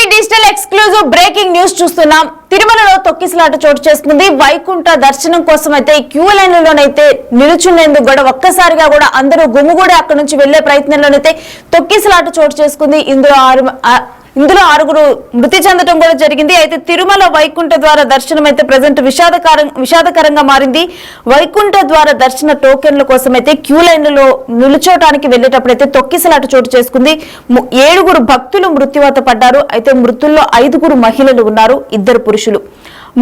ETV digital exclusive breaking news చూస్తున్నాం. తిరుమలలో తొక్కిసలాట చోటు చేసుకుంది. వైకుంఠ దర్శనం కోసం అయితే క్యూ లైన్లలోనైతే నిలుచునేందుకు కూడా ఒక్కసారిగా కూడా అందరూ గుమిగూడి అక్కడ నుంచి వెళ్లే ప్రయత్నంలోనైతే తొక్కిసలాట చోటు చేసుకుంది. ఇందులో ఆరుగురు మృతి చెందడం కూడా జరిగింది. అయితే తిరుమల వైకుంఠ ద్వార దర్శనం అయితే ప్రజెంట్ విషాదకరంగా మారింది. వైకుంఠ ద్వార దర్శన టోకెన్ల కోసం అయితే క్యూ లైన్లలో నిలుచోటానికి వెళ్లేటప్పుడు అయితే తొక్కిసలాట చోటు చేసుకుంది. 7 భక్తులు మృత్యువాత పడ్డారు. అయితే మృతుల్లో 5 మహిళలు ఉన్నారు, 2 పురుషులు.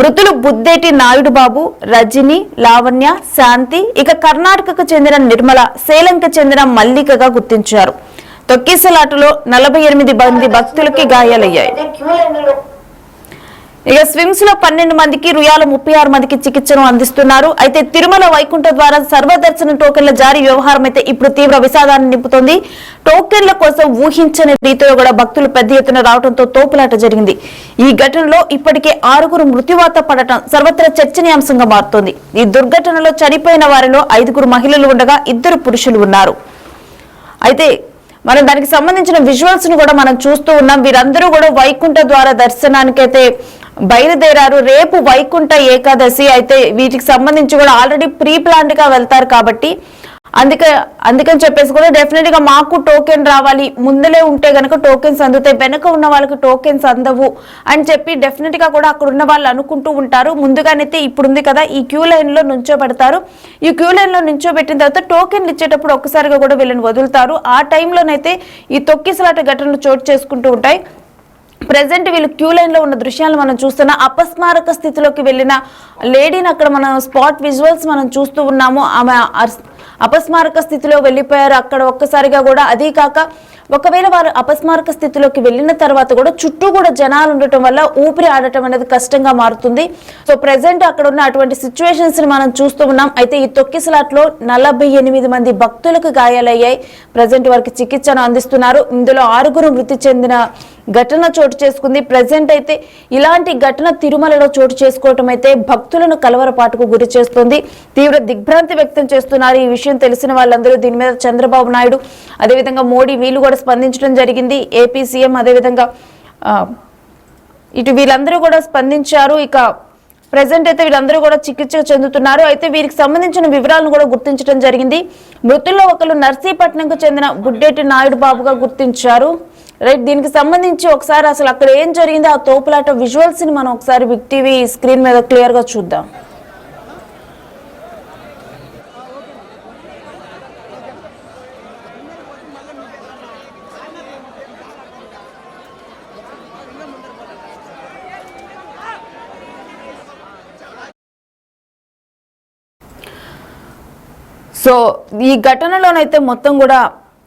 మృతులు బుద్దేటి నాయుడు బాబు, రజని, లావణ్య, శాంతి, ఇక కర్ణాటకకు చెందిన నిర్మల, సేలంకి చెందిన మల్లికగా గుర్తించారు. తొక్కిసలాటలో 48 మంది భక్తులకి గాయాలయ్యాయి. ఇక స్విమ్స్ లో 12 మందికి, రుయాల 36 మందికి చికిత్సను అందిస్తున్నారు. అయితే తిరుమల వైకుంఠ ద్వారా సర్వదర్శన టోకెన్ల జారీ వ్యవహారం అయితే ఇప్పుడు తీవ్ర విషాదాన్ని నింపుతోంది. టోకెన్ల కోసం ఊహించని రీతిలో కూడా భక్తులు పెద్ద ఎత్తున రావడంతో తోపులాట జరిగింది. ఈ ఘటనలో ఇప్పటికే 6 మృత్యువాత పడటం సర్వత్రా చర్చనీయాంశంగా మారుతోంది. ఈ దుర్ఘటనలో చనిపోయిన వారిలో 5 మహిళలు ఉండగా 2 పురుషులు ఉన్నారు. అయితే మనం దానికి సంబంధించిన విజువల్స్ ను కూడా మనం చూస్తూ ఉన్నాం. వీరందరూ కూడా వైకుంఠ ద్వార దర్శనానికి అయితే బయలుదేరారు. రేపు వైకుంఠ ఏకాదశి. అయితే వీటికి సంబంధించి కూడా ఆల్రెడీ ప్రీ ప్లాన్డ్ గా వెళ్తారు కాబట్టి అందుకని చెప్పేసి కూడా డెఫినెట్ గా మాకు టోకెన్ రావాలి, ముందలే ఉంటే గనక టోకెన్స్ అందుతాయి, వెనక ఉన్న వాళ్ళకి టోకెన్స్ అందవు అని చెప్పి డెఫినెట్ గా కూడా అక్కడ ఉన్న వాళ్ళు అనుకుంటూ ఉంటారు. ముందుగానైతే ఇప్పుడుంది కదా ఈ క్యూ లైన్ లో నుంచోబెడతారు. ఈ క్యూ లైన్ లో నుంచోబెట్టిన తర్వాత టోకెన్లు ఇచ్చేటప్పుడు ఒక్కసారిగా కూడా వీళ్ళని వదులుతారు. ఆ టైంలోనైతే ఈ తొక్కిసలాట ఘటనలు చోటు చేసుకుంటూ ఉంటాయి. ప్రెసెంట్ వీళ్ళు క్యూ లైన్ లో ఉన్న దృశ్యాలు మనం చూస్తున్నా. అపస్మారక స్థితిలోకి వెళ్ళిన లేడీని అక్కడ మనం స్పాట్ విజువల్స్ మనం చూస్తూ ఉన్నాము. ఆమె అపస్మారక స్థితిలో వెళ్ళిపోయారు అక్కడ ఒక్కసారిగా కూడా. అదే కాక ఒకవేళ వారు అపస్మారక స్థితిలోకి వెళ్ళిన తర్వాత కూడా చుట్టూ కూడా జనాలు ఉండటం వల్ల ఊపిరి ఆడటం అనేది కష్టంగా మారుతుంది. సో ప్రెసెంట్ అక్కడ ఉన్న అటువంటి సిచ్యువేషన్స్ ని మనం చూస్తూ ఉన్నాం. అయితే ఈ తొక్కిసలాట్లో 48 మంది భక్తులకు గాయాలయ్యాయి. ప్రెసెంట్ వారికి చికిత్సను అందిస్తున్నారు. ఇందులో 6 మృతి చెందిన ఘటన చోటు చేసుకుంది. ప్రెసెంట్ అయితే ఇలాంటి ఘటన తిరుమలలో చోటు చేసుకోవటం అయితే భక్తులను కలవరపాటుకు గురి చేస్తుంది. తీవ్ర దిగ్భ్రాంతి వ్యక్తం చేస్తున్నారు. ఈ విషయం తెలిసిన వాళ్ళందరూ దీని మీద చంద్రబాబు నాయుడు, అదేవిధంగా మోడీ వీళ్ళు కూడా స్పందించడం జరిగింది. ఏపీ సీఎం అదేవిధంగా ఇటు వీళ్ళందరూ కూడా స్పందించారు. ఇక ప్రెసెంట్ అయితే వీళ్ళందరూ కూడా చికిత్స చెందుతున్నారు. అయితే వీరికి సంబంధించిన వివరాలను కూడా గుర్తించడం జరిగింది. మృతుల్లో ఒకరు నర్సీపట్నంకు చెందిన బుడ్డేటి నాయుడు బాబుగా గుర్తించారు. రైట్, దీనికి సంబంధించి ఒకసారి అసలు అక్కడ ఏం జరిగిందో ఆ తోపులాట విజువల్స్ ని మనం ఒకసారి బిగ్ టీవీ స్క్రీన్ మీద క్లియర్ గా చూద్దాం. సో ఈ ఘటనలోనైతే మొత్తం కూడా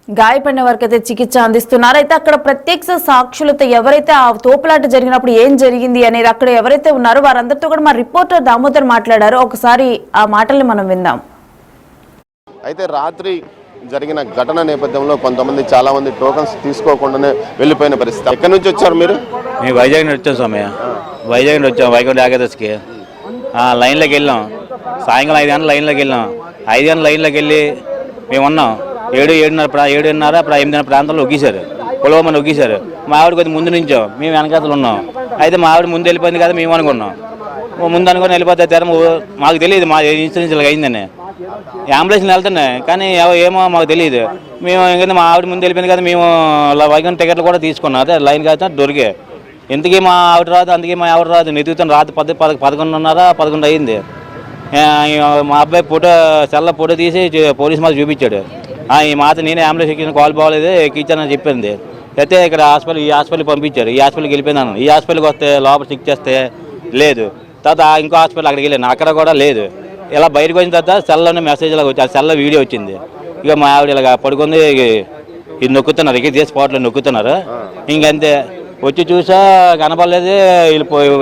గాయపడిన వారికి అయితే చికిత్స అందిస్తున్నారు. అయితే అక్కడ ప్రత్యక్ష సాక్షులతో ఎవరైతే ఆ తోపులాట జరిగినప్పుడు ఏం జరిగింది అనేది అక్కడ ఎవరైతే ఉన్నారో వారందరితో కూడా మా రిపోర్టర్ దామోదర్ మాట్లాడారు. ఒకసారి ఆ మాటల్ని మనం విందాం. అయితే రాత్రి జరిగిన ఘటన నేపథ్యంలో కొంతమంది చాలా మంది టోకన్స్ తీసుకోకుండానే వెళ్ళిపోయిన పరిస్థితి. ఎక్కడి నుంచి వచ్చారు మీరు? మేము వైజాగ్ నుంచి వచ్చాం స్వామి. వైజాగ్ నుంచి వచ్చాం వైకుంఠ ఏకాదశికి. లైన్లోకి వెళ్ళాం. సాయంకాలం 5 గంటల లైన్లోకి వెళ్ళాం. 5 గంటల లైన్లోకి వెళ్ళి మేము ఉన్నాం. 7:30 ఇప్పుడు 8 ప్రాంతంలో ఒగ్గేశారు. పొలవమని ఒగ్గేశారు. మా ఆవిడ కొద్దిగా ముందు నుంచాం, మేము వెనకాతలు ఉన్నాం. అయితే మా ఆవిడ ముందు వెళ్ళిపోయింది కదా మేము అనుకున్నాం. ముందు అనుకుని వెళ్ళిపోతే తెర మాకు తెలియదు మా ఇన్సూరెన్స్ అయిందని. అంబులెన్స్లో వెళ్తున్నాయి కానీ ఏమో మాకు తెలియదు. మేము ఎందుకంటే మా ఆవిడ ముందు వెళ్ళిపోయింది కదా మేము వైకుంఠ టికెట్లు కూడా తీసుకున్నాం. అదే లైన్ కాదు దొరికే. ఎందుకే మా ఆవిడ రాదు, అందుకే మా ఆవిడ రాదు. నెతుకుతాను రాత్రి 11:30 11 అయింది. మా అబ్బాయి ఫోటో తీసి పోలీస్ మాకు చూపించాడు. ఈ మాత నేనే అంబులెన్స్ ఎక్కిన కాల్ బాగోలేదు ఎక్కించానని చెప్పింది. అయితే ఇక్కడ ఈ హాస్పిటల్కి పంపించారు. ఈ హాస్పిటల్కి వెళ్ళిపోయినాను. ఈ హాస్పిటల్కి వస్తే లోపల చెక్ చేస్తే లేదు. తర్వాత ఇంకో హాస్పిటల్ అక్కడికి వెళ్ళాను, అక్కడ కూడా లేదు. ఇలా బయటకు వచ్చిన తర్వాత సెల్లోనే మెసేజ్ లాగా వచ్చి సెల్లో వీడియో వచ్చింది. ఇక మా ఆవిడ ఇలాగ పడుకుంది, ఇది నొక్కుతున్నారు, ఇక ఇదే స్పాట్లో నొక్కుతున్నారు. ఇంకంతే వచ్చి చూసా కనపడలేదు.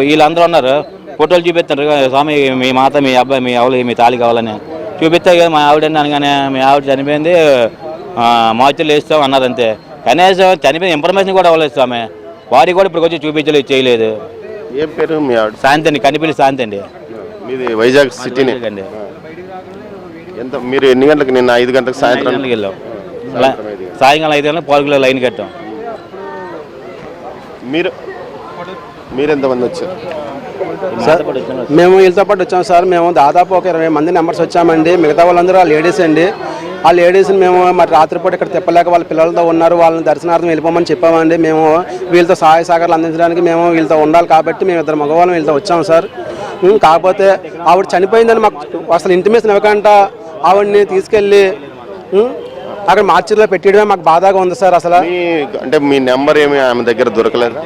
వీళ్ళందరూ ఉన్నారు, ఫోటోలు చూపిస్తున్నారు. స్వామి మీ మాత మీ అబ్బాయి మీ ఆవిడ మీ తాళి కావాలని చూపిస్తే మా ఆవిడని అనగానే మీ ఆవిడ చనిపోయింది మార్చిలో వేస్తాం అన్నారు. అంతే, కనీసం చనిపోయిన ఇన్ఫర్మేషన్ కూడా అవ్వలేదు స్వామి. వారికి కూడా ఇప్పుడు వచ్చి చూపించలేదు, చేయలేదు. ఏం పేరు మీ ఆవిడ? శాంతి అండి, కనిపిల్లి శాంతి అండి. మీది వైజాగ్ సిటీనే అండి. ఎంత మీరు ఎన్ని గంటలకు? నిన్న 5 గంటలకు సాయంత్రం వెళ్ళాం. సాయంకాలం 5 గంటలకు 4 కిలో లైన్ కట్టాం. మీరు మీరెంతమంది వచ్చారు? సార్ మేము వీళ్ళతో పాటు వచ్చాము సార్. మేము దాదాపు ఒక 20 మంది నెంబర్స్ వచ్చామండి. మిగతా వాళ్ళందరూ ఆ లేడీస్ అండి. ఆ లేడీస్ని మేము మరి రాత్రిపూట ఇక్కడ తిప్పలేక వాళ్ళ పిల్లలతో ఉన్నారు, వాళ్ళని దర్శనార్థం వెళ్ళిపోమని చెప్పామండి. మేము వీళ్ళతో సహాయ సహకారాలు అందించడానికి మేము వీళ్ళతో ఉండాలి కాబట్టి మేము 2 మగవాళ్ళం వీళ్ళతో వచ్చాము సార్. కాకపోతే ఆవిడ చనిపోయిందని మాకు అసలు ఇంటిమేషన్ ఇవ్వకుండా ఆవిడని తీసుకెళ్ళి అక్కడ మార్చిలో పెట్టడమే మాకు బాధగా ఉంది సార్. అసలు అంటే మీ నెంబర్ ఏమి ఆమె దగ్గర దొరకలేదు?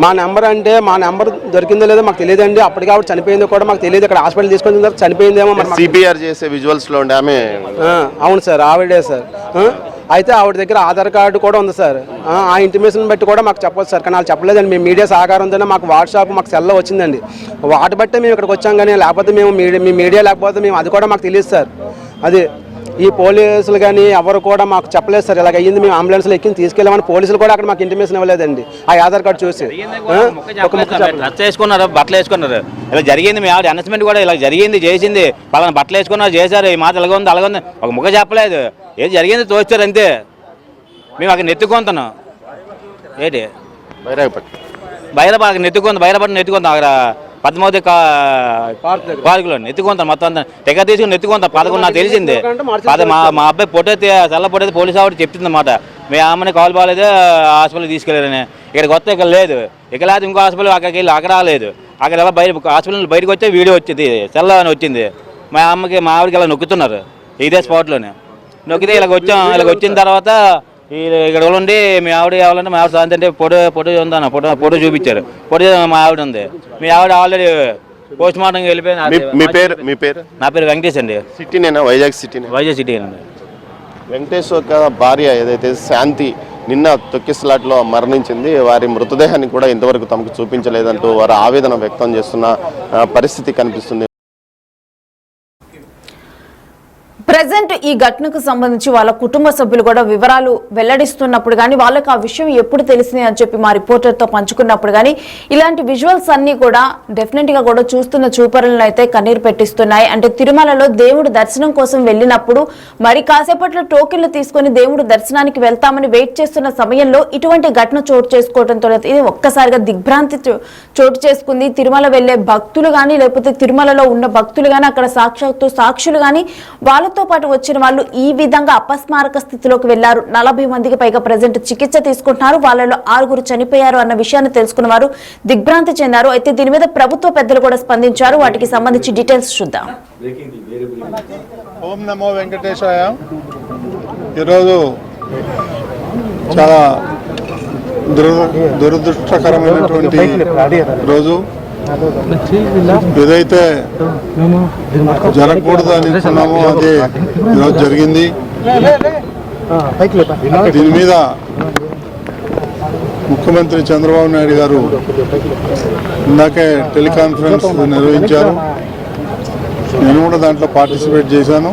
మా నెంబర్ దొరికిందో లేదో మాకు తెలియదండి. అప్పటికి ఆవిడ చనిపోయిందో కూడా మాకు తెలియదు. ఇక్కడ హాస్పిటల్ తీసుకొని తర్వాత చనిపోయిందేమో. సిపిఆర్ చేసే విజువల్స్ లో ఉండే ఆమె? అవును సార్, ఆవిడే సార్. అయితే ఆవిడ దగ్గర ఆధార్ కార్డు కూడా ఉంది సార్. ఆ ఇంటిమేషన్ బట్టి కూడా మాకు చెప్పొచ్చు సార్, కానీ వాళ్ళు చెప్పలేదండి. మేము మీడియా సహకారంతోనే మాకు వాట్సాప్ మాకు సెల్లో వచ్చిందండి. వాటి బట్టే మేము ఇక్కడికి వచ్చాం, కానీ లేకపోతే మేము మీడియా లేకపోతే మేము అది కూడా మాకు తెలియదు సార్. అది ఈ పోలీసులు కానీ ఎవరు కూడా మాకు చెప్పలేదు సార్. ఇలాగ అయ్యింది, మేము అంబులెన్స్లో ఎక్కి తీసుకెళ్ళామని పోలీసులు కూడా అక్కడ మాకు ఇంటిమేషన్ ఇవ్వలేదండి. ఆ ఆధార్ కార్డు చూసి డ్రెస్ వేసుకున్నారు, బట్టలు వేసుకున్నారు. ఇలా జరిగింది, మీ ఆవిడ అనౌన్స్మెంట్ కూడా ఇలా జరిగింది, చేసింది, పలానా బట్టలు వేసుకున్నారు, చేశారు, ఈ మాట ఇలాగ ఉంది అలాగ ఉంది, ఒక ముఖ చెప్పలేదు. ఏది జరిగింది తోచారు అంతే. మేము అక్కడ నెత్తుకుంటున్నాం. ఏంటి బైరపాడు నెత్తుకుంటాం. అక్కడ పద్మావతి పార్కులో నెత్తుకుంటాం. మొత్తం అంతా టికెట్ తీసుకుని నెత్తుకుంటాం. 11 నాకు తెలిసింది. మా అబ్బాయి పొట్టైతే చల్ల పొట్టైతే పోలీసు ఆవిడ చెప్తుంది అన్నమాట. మీ అమ్మని కాల్ బాగాలేదు, హాస్పిటల్కి తీసుకెళ్ళారని. ఇక్కడికి వస్తే ఇక్కడ లేదు, ఇక్కడ లేదు, ఇంకో హాస్పిటల్ అక్కడికి వెళ్ళి అక్కడ రాలేదు. అక్కడ ఎలా హాస్పిటల్ బయటకు వచ్చే వీడియో వచ్చింది, చల్ల అని వచ్చింది. మా ఆవిడకి ఇలా నొక్కుతున్నారు ఇదే స్పాట్లోనే. నొక్కితే ఇలాగ వచ్చాం. ఇలాగ వచ్చిన తర్వాత ఇక్కడ ఉండి మీ ఆవిడ కావాలంటే మా ఆవిడ సాయంత్రం అంటే ఫోటో ఉందన్న ఫోటో చూపించారు. ఫోటో మా ఆవిడ ఉంది. మీ ఆవిడ ఆల్రెడీ పోస్ట్ మార్టం వెళ్ళిపోయింది. మీ పేరు? నా పేరు వెంకటేష్ అండి. సిటీనేనా? వైజాగ్ సిటీ అండి. వెంకటేష్ యొక్క భార్య ఏదైతే శాంతి నిన్న తొక్కిసలాట్లో మరణించింది. వారి మృతదేహాన్ని కూడా ఇంతవరకు తమకు చూపించలేదంటూ వారు ఆవేదన వ్యక్తం చేస్తున్న పరిస్థితి కనిపిస్తుంది. ప్రజెంట్ ఈ ఘటనకు సంబంధించి వాళ్ళ కుటుంబ సభ్యులు కూడా వివరాలు వెల్లడిస్తున్నప్పుడు కానీ వాళ్ళకి ఆ విషయం ఎప్పుడు తెలిసింది అని చెప్పి మా రిపోర్టర్తో పంచుకున్నప్పుడు కానీ ఇలాంటి విజువల్స్ అన్ని కూడా డెఫినెట్ గా కూడా చూస్తున్న చూపరులను అయితే కన్నీరు పెట్టిస్తున్నాయి. అంటే తిరుమలలో దేవుడు దర్శనం కోసం వెళ్ళినప్పుడు మరి కాసేపట్లో టోకెన్లు తీసుకొని దేవుడు దర్శనానికి వెళ్తామని వెయిట్ చేస్తున్న సమయంలో ఇటువంటి ఘటన చోటు చేసుకోవడంతో ఇది ఒక్కసారిగా దిగ్భ్రాంతి చోటు చేసుకుంది. తిరుమల వెళ్లే భక్తులు కానీ లేకపోతే తిరుమలలో ఉన్న భక్తులు కానీ అక్కడ సాక్షులు కానీ వాళ్ళతో పాటు వచ్చిన వాళ్ళు ఈ విధంగా అపస్మారక స్థితిలోకి వెళ్లారు. 40 మందికి పైగా ప్రజెంట్ చికిత్స తీసుకుంటున్నారు. వాళ్ళలో 6 చనిపోయారు అన్న విషయాన్ని తెలుసుకున్న వారు దిగ్భ్రాంతి చెందారు. అయితే దీని మీద ప్రభుత్వ పెద్దలు కూడా స్పందించారు. వాటికి సంబంధించి డీటెయిల్స్ చూద్దాం. ఓం నమో వెంకటేశాయ. ఈరోజు చాలా దురదృష్టకరమైనటువంటి రోజు. ఏదైతే జరగకూడదు అని అనుకున్నామో అదే ఈరోజు జరిగింది. దీని మీద ముఖ్యమంత్రి చంద్రబాబు నాయుడు గారు ఇందాకే టెలికాన్ఫరెన్స్ నిర్వహించారు. నేను కూడా దాంట్లో పార్టిసిపేట్ చేశాను.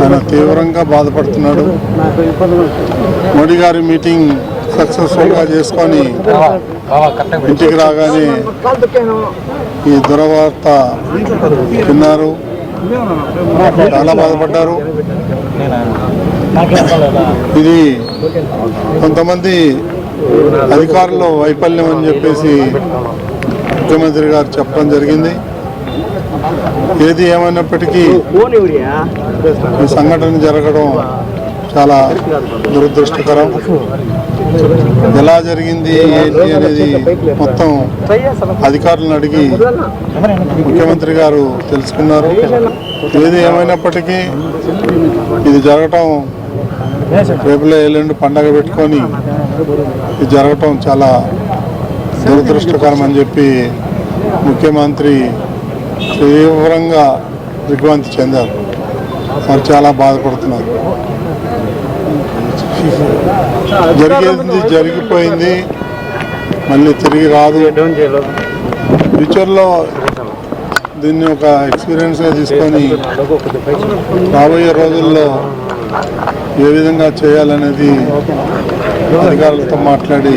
ఆయన తీవ్రంగా బాధపడుతున్నాడు. మోడీ గారి మీటింగ్ సక్సెస్ఫుల్గా చేసుకొని ఇంటికి రాగానే ఈ దురవార్త విన్నారు. చాలా బాధపడ్డారు. ఇది కొంతమంది అధికారుల వైఫల్యం అని చెప్పేసి ముఖ్యమంత్రి గారు చెప్పడం జరిగింది. ఏది ఏమైనప్పటికీ ఈ సంఘటన జరగడం చాలా దురదృష్టకరం. ఎలా జరిగింది ఏంటి అనేది మొత్తం అధికారులను అడిగి ముఖ్యమంత్రి గారు తెలుసుకున్నారు. ఏది ఏమైనప్పటికీ ఇది జరగటం రేపులే ఎల్లుండి పండగ పెట్టుకొని ఇది జరగటం చాలా దురదృష్టకరం అని చెప్పి ముఖ్యమంత్రి తీవ్రంగా దిగ్భ్రాంతి చెందారు. మరి చాలా బాధపడుతున్నారు. జరిగేది జరిగిపోయింది, మళ్ళీ తిరిగి రాదు. ఫ్యూచర్లో దీన్ని ఒక ఎక్స్పీరియన్స్గా తీసుకొని రాబోయే రోజుల్లో ఏ విధంగా చేయాలనేది అధికారులతో మాట్లాడి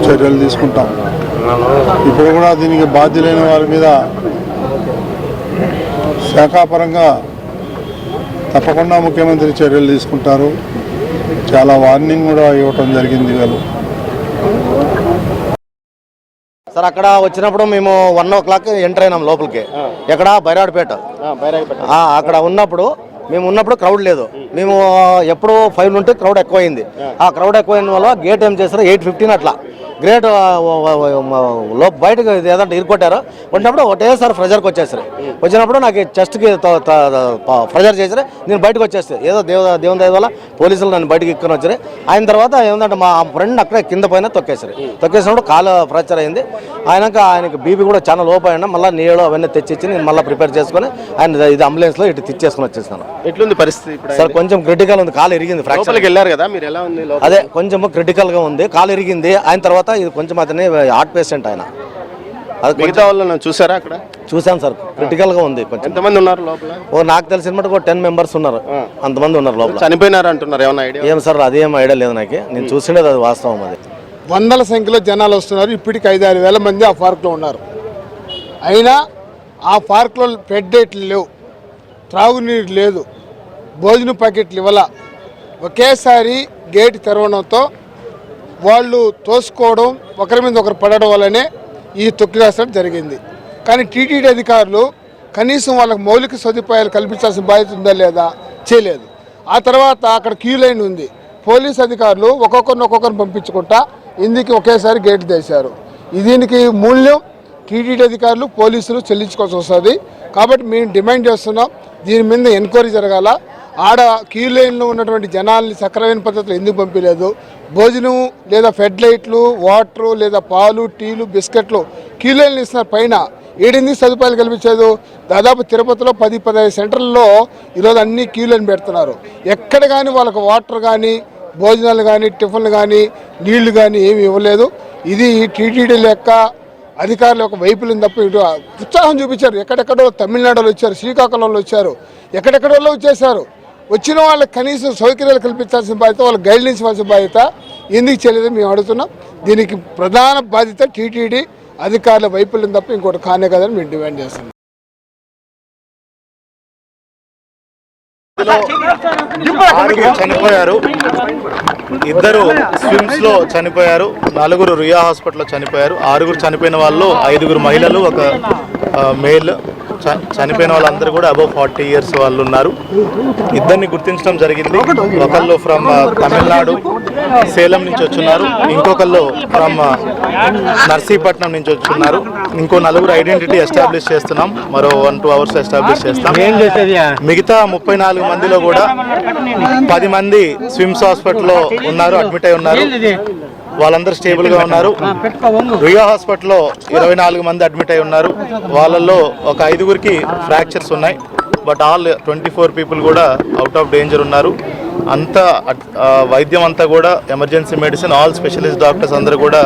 చర్యలు తీసుకుంటాం. ఇప్పుడు కూడా దీనికి బాధ్యులైన వారి మీద శాఖాపరంగా తప్పకుండా ముఖ్యమంత్రి చర్యలు తీసుకుంటారు. చాలా వార్నింగ్ కూడా ఇవ్వటం జరిగింది. వాళ్ళు సార్ అక్కడ వచ్చినప్పుడు మేము 1 o'clock ఎంటర్ అయినాం లోపలికి. ఎక్కడ బైరాడ్పేట అక్కడ ఉన్నప్పుడు క్రౌడ్ లేదు. మేము ఎప్పుడు 5 నుండి క్రౌడ్ ఎక్కువైంది. ఆ క్రౌడ్ ఎక్కువైన వల్ల గేట్ ఏం చేస్తారు 8:15 అట్లా గ్రేట్ బయటకు ఏదంటే ఇరుకొట్టారు. ఉన్నప్పుడు ఒకటేసారి ప్రెజర్కి వచ్చేసారు. వచ్చినప్పుడు నాకు చెస్ట్కి ప్రెజర్ చేసారు. నేను బయటకు వచ్చేస్తే ఏదో దేవుని దయ వల్ల పోలీసులు నన్ను బయటకు ఇక్కని వచ్చారు. అయిన తర్వాత ఏమంటే మా ఫ్రెండ్ అక్కడే కింద పైన తొక్కేసినప్పుడు కాలు ఫ్రాక్చర్ అయింది. ఆయనకి బీపీ కూడా చాలా లోపు అయినా మళ్ళీ నీళ్ళు అవన్నీ తెచ్చిచ్చి నేను మళ్ళీ ప్రిపేర్ చేసుకుని ఆయన ఇది అంబులెన్స్లో ఇటు తెచ్చేసుకుని వచ్చేసాను. ఎట్లుంది పరిస్థితి సార్ కొంచెం క్రిటికల్ ఉంది, కాలు ఇరిగింది. ఫ్రాక్చర్కి వెళ్ళారు కదా మీరు, ఎలా ఉంది? అదే కొంచెం క్రిటికల్గా ఉంది, కాలు ఇరిగింది. ఆయన తర్వాత ఇది కొంచెం అతని హార్ట్ పేషెంట్ ఆయన. అది మిగతా వాళ్ళని చూసారా అక్కడ? చూసాను సార్, క్రిటికల్ గా ఉంది. కొంచెం ఎంతమంది ఉన్నారు లోపల? నాకు తెలిసిన మటుకు 10 members ఉన్నారు. అంతమంది ఉన్నారు లోపల. చనిపోయినారు అంటున్నారు, ఏమైనా ఐడియా? ఏం సార్ అదేం ఐడియా లేదు నాకు. నేను చూసిండేది అది వాస్తవం. అది వందల సంఖ్యలో జనాలు వస్తున్నారు. ఇప్పటికి 5-6 వేల మంది ఆ పార్క్లో ఉన్నారు. అయినా ఆ పార్క్లో పెడ్డేట్లు లేవు, త్రాగునీరు లేదు, భోజనం ప్యాకెట్లు ఇవ్వాల. ఒకేసారి గేట్ తెరవడంతో వాళ్ళు తోసుకోవడం, ఒకరి మీద ఒకరు పడడం వల్లనే ఈ తొక్కిరాసడం జరిగింది. కానీ టీటీడీ అధికారులు కనీసం వాళ్ళకి మౌలిక సదుపాయాలు కల్పించాల్సిన బాధ్యత ఉందా లేదా చేయలేదు. ఆ తర్వాత అక్కడ క్యూ లైన్ ఉంది. పోలీస్ అధికారులు ఒక్కొక్కరిని పంపించుకుంటా ఇందుకు ఒకేసారి గేట్ తీశారు. దీనికి మూల్యం టీటీడీ అధికారులు పోలీసులు చెల్లించుకోవాల్సి వస్తుంది. కాబట్టి మేము డిమాండ్ చేస్తున్నాం, దీని మీద ఎంక్వైరీ జరగాల. ఆడ క్యూ లైన్లో ఉన్నటువంటి జనాల్ని సక్రమైన పద్ధతిలో ఎందుకు పంపించలేదు? భోజనం లేదా ఫెడ్ లైట్లు, వాటరు లేదా పాలు, టీలు, బిస్కెట్లు క్యూ లైన్లు ఇస్తున్నారు. పైన ఏడెందుకు సదుపాయాలు కల్పించలేదు? దాదాపు తిరుపతిలో 10-15 సెంటర్లలో ఈరోజు అన్ని క్యూ లైన్ పెడుతున్నారు. ఎక్కడ కానీ వాళ్ళకు వాటర్ కానీ, భోజనాలు కానీ, టిఫిన్లు కానీ, నీళ్లు కానీ ఏమి ఇవ్వలేదు. ఇది టీటీడీ లెక్క అధికారుల యొక్క వైపులను తప్ప ఇటు ఉత్సాహం చూపించారు. ఎక్కడెక్కడో తమిళనాడులో వచ్చారు, శ్రీకాకుళంలో వచ్చారు, ఎక్కడెక్కడో వచ్చేసారు. వచ్చిన వాళ్ళకి కనీసం సౌకర్యాలు కల్పించాల్సిన బాధ్యత, వాళ్ళకి గైడ్లైన్స్ ఇవ్వాల్సిన బాధ్యత ఎందుకు చేయలేదని మేము అడుగుతున్నాం. దీనికి ప్రధాన బాధ్యత టీటీడీ అధికారుల వైపులను తప్ప ఇంకోటి కానే కదని మేము డిమాండ్ చేస్తున్నాం. చనిపోయారు, 2 స్విమ్స్ లో చనిపోయారు, 4 రుయా హాస్పిటల్లో చనిపోయారు. 6 చనిపోయిన వాళ్ళు 5 మహిళలు, 1 మేల్. చనిపోయిన వాళ్ళందరూ కూడా అబౌవ్ 40 years వాళ్ళు ఉన్నారు. 2 గుర్తించడం జరిగింది. ఒకళ్ళు ఫ్రమ్ తమిళనాడు సేలం నుంచి వచ్చున్నారు, ఇంకొకళ్ళు ఫ్రమ్ నర్సీపట్నం నుంచి వచ్చున్నారు. ఇంకో 4 ఐడెంటిటీ ఎస్టాబ్లిష్ చేస్తున్నాం. మరో 1-2 hours ఎస్టాబ్లిష్ చేస్తాం. మిగతా 34 మందిలో కూడా 10 మంది స్విమ్స్ హాస్పిటల్లో ఉన్నారు, అడ్మిట్ అయి ఉన్నారు. వాళ్ళందరూ స్టేబుల్ గా ఉన్నారు. రుయా హాస్పిటల్లో 24 మంది అడ్మిట్ అయి ఉన్నారు. వాళ్ళల్లో ఒక 5 ఫ్రాక్చర్స్ ఉన్నాయి. బట్ ఆల్ 24 people కూడా అవుట్ ఆఫ్ డేంజర్ ఉన్నారు. అంతా వైద్యం అంతా కూడా emergency medicine, all specialist doctors అందరూ కూడా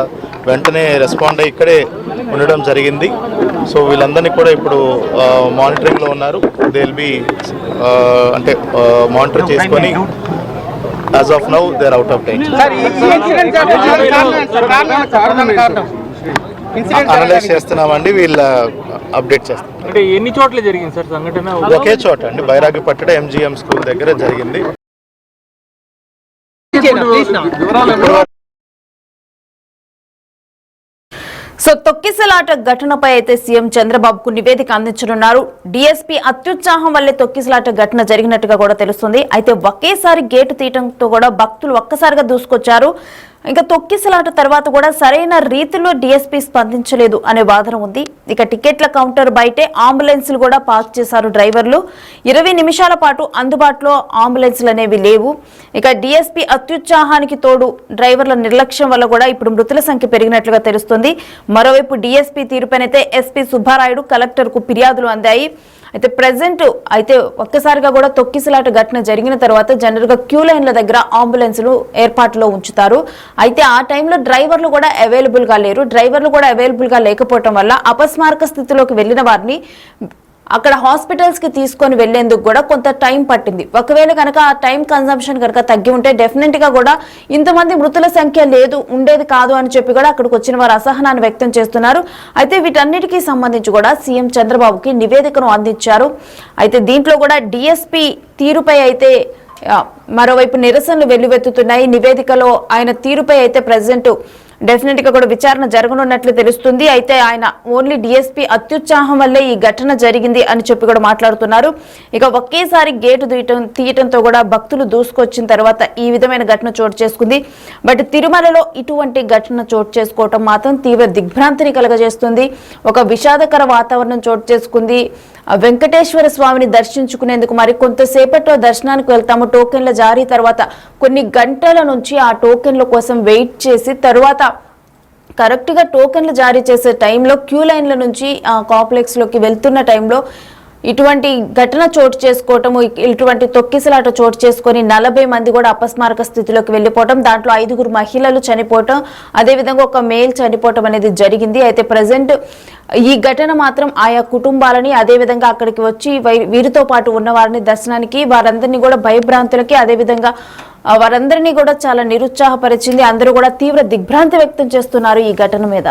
వెంటనే రెస్పాండ్ అయ్యి ఇక్కడే ఉండడం జరిగింది. సో వీళ్ళందరినీ కూడా ఇప్పుడు మానిటరింగ్లో ఉన్నారు. దే విల్ బి అంటే మానిటర్ చేసుకొని as of now they are out of danger. Analyse చేస్తున్నామండి, వీళ్ళ అప్డేట్ చేస్తాం. అంటే ఎన్ని చోట్ల జరిగింది సార్ సంఘటన? ఒకే చోట అండి, బైరాగిపట్టణ MGM స్కూల్ దగ్గర జరిగింది. సో తొక్కిసలాట ఘటనపై అయితే సీఎం చంద్రబాబుకు నివేదిక అందించనున్నారు. డీఎస్పీ అత్యుత్సాహం వల్లే తొక్కిసలాట ఘటన జరిగినట్టుగా కూడా తెలుస్తుంది. అయితే ఒకేసారి గేటు తీయడంతో కూడా భక్తులు ఒక్కసారిగా దూసుకొచ్చారు. ఇంకా తొక్కిసలాట తర్వాత కూడా సరైన రీతిలో డీఎస్పీ స్పందించలేదు అనే వాదన ఉంది. ఇక టికెట్ల కౌంటర్ బయటే అంబులెన్సులు కూడా పార్క్ చేశారు డ్రైవర్లు. 20 నిమిషాల పాటు అందుబాటులో అంబులెన్సులు అనేవి లేవు. ఇక డీఎస్పీ అత్యుత్సాహానికి తోడు డ్రైవర్ల నిర్లక్ష్యం వల్ల కూడా ఇప్పుడు మృతుల సంఖ్య పెరిగినట్లుగా తెలుస్తుంది. మరోవైపు డీఎస్పీ తీరుపైనైతే ఎస్పీ సుబ్బారాయుడు కలెక్టర్కు ఫిర్యాదులు అందాయి. అయితే ప్రెసెంట్ అయితే ఒక్కసారిగా కూడా తొక్కిసలాట ఘటన జరిగిన తర్వాత జనరల్ గా క్యూ లైన్ల దగ్గర అంబులెన్సులు ఏర్పాటులో ఉంచుతారు. అయితే ఆ టైంలో డ్రైవర్లు కూడా అవైలబుల్ గా లేరు. డ్రైవర్లు కూడా అవైలబుల్ గా లేకపోవడం వల్ల అపస్మారక స్థితిలోకి వెళ్లిన వారిని అక్కడ హాస్పిటల్స్ కి తీసుకొని వెళ్లేందుకు కూడా కొంత టైం పట్టింది. ఒకవేళ కనుక ఆ టైం కన్సంప్షన్ కనుక తగ్గి ఉంటే డెఫినెట్ గా కూడా ఇంతమంది మృతుల సంఖ్య ఉండేది కాదు అని చెప్పి కూడా అక్కడికి వచ్చిన వారు అసహనాన్ని వ్యక్తం చేస్తున్నారు. అయితే వీటన్నిటికీ సంబంధించి కూడా సీఎం చంద్రబాబుకి నివేదికను అందించారు. అయితే దీంట్లో కూడా డీఎస్పీ తీరుపై అయితే మరోవైపు నిరసనలు వెల్లువెత్తుతున్నాయి. నివేదికలో ఆయన తీరుపై అయితే ప్రెసిడెంట్ డెఫినెట్ గా కూడా విచారణ జరగనున్నట్లు తెలుస్తుంది. అయితే ఆయన ఓన్లీ డిఎస్పీ అత్యుత్సాహం వల్లే ఈ ఘటన జరిగింది అని చెప్పి కూడా మాట్లాడుతున్నారు. ఇక ఒకేసారి గేటు తీయటంతో కూడా భక్తులు దూసుకొచ్చిన తర్వాత ఈ విధమైన ఘటన చోటు చేసుకుంది. బట్ తిరుమలలో ఇటువంటి ఘటన చోటు చేసుకోవటం మాత్రం తీవ్ర దిగ్భ్రాంతిని కలగజేస్తుంది. ఒక విషాదకర వాతావరణం చోటు చేసుకుంది. వెంకటేశ్వర స్వామిని దర్శించుకునేందుకు మరి కొంతసేపట్లో దర్శనానికి వెళ్తాము. టోకెన్ల జారీ తర్వాత కొన్ని గంటల నుంచి ఆ టోకెన్ల కోసం వెయిట్ చేసి తర్వాత కరెక్ట్గా టోకెన్లు జారీ చేసే టైంలో క్యూ లైన్ల నుంచి కాంప్లెక్స్లోకి వెళ్తున్న టైంలో ఇటువంటి ఘటన చోటు చేసుకోవటము, ఇటువంటి తొక్కిసలాట చోటు చేసుకొని 40 మంది కూడా అపస్మారక స్థితిలోకి వెళ్ళిపోవటం, దాంట్లో 5 మహిళలు చనిపోవటం, అదేవిధంగా ఒక మేల్ చనిపోవటం అనేది జరిగింది. అయితే ప్రజెంట్ ఈ ఘటన మాత్రం ఆయా కుటుంబాలని అదేవిధంగా అక్కడికి వచ్చి వీరితో పాటు ఉన్న వారిని దర్శనానికి వారందరినీ కూడా భయభ్రాంతులకి అదేవిధంగా వారందరినీ కూడా చాలా నిరుత్సాహపరిచింది. అందరూ కూడా తీవ్ర దిగ్భ్రాంతి వ్యక్తం చేస్తున్నారు ఈ ఘటన మీద.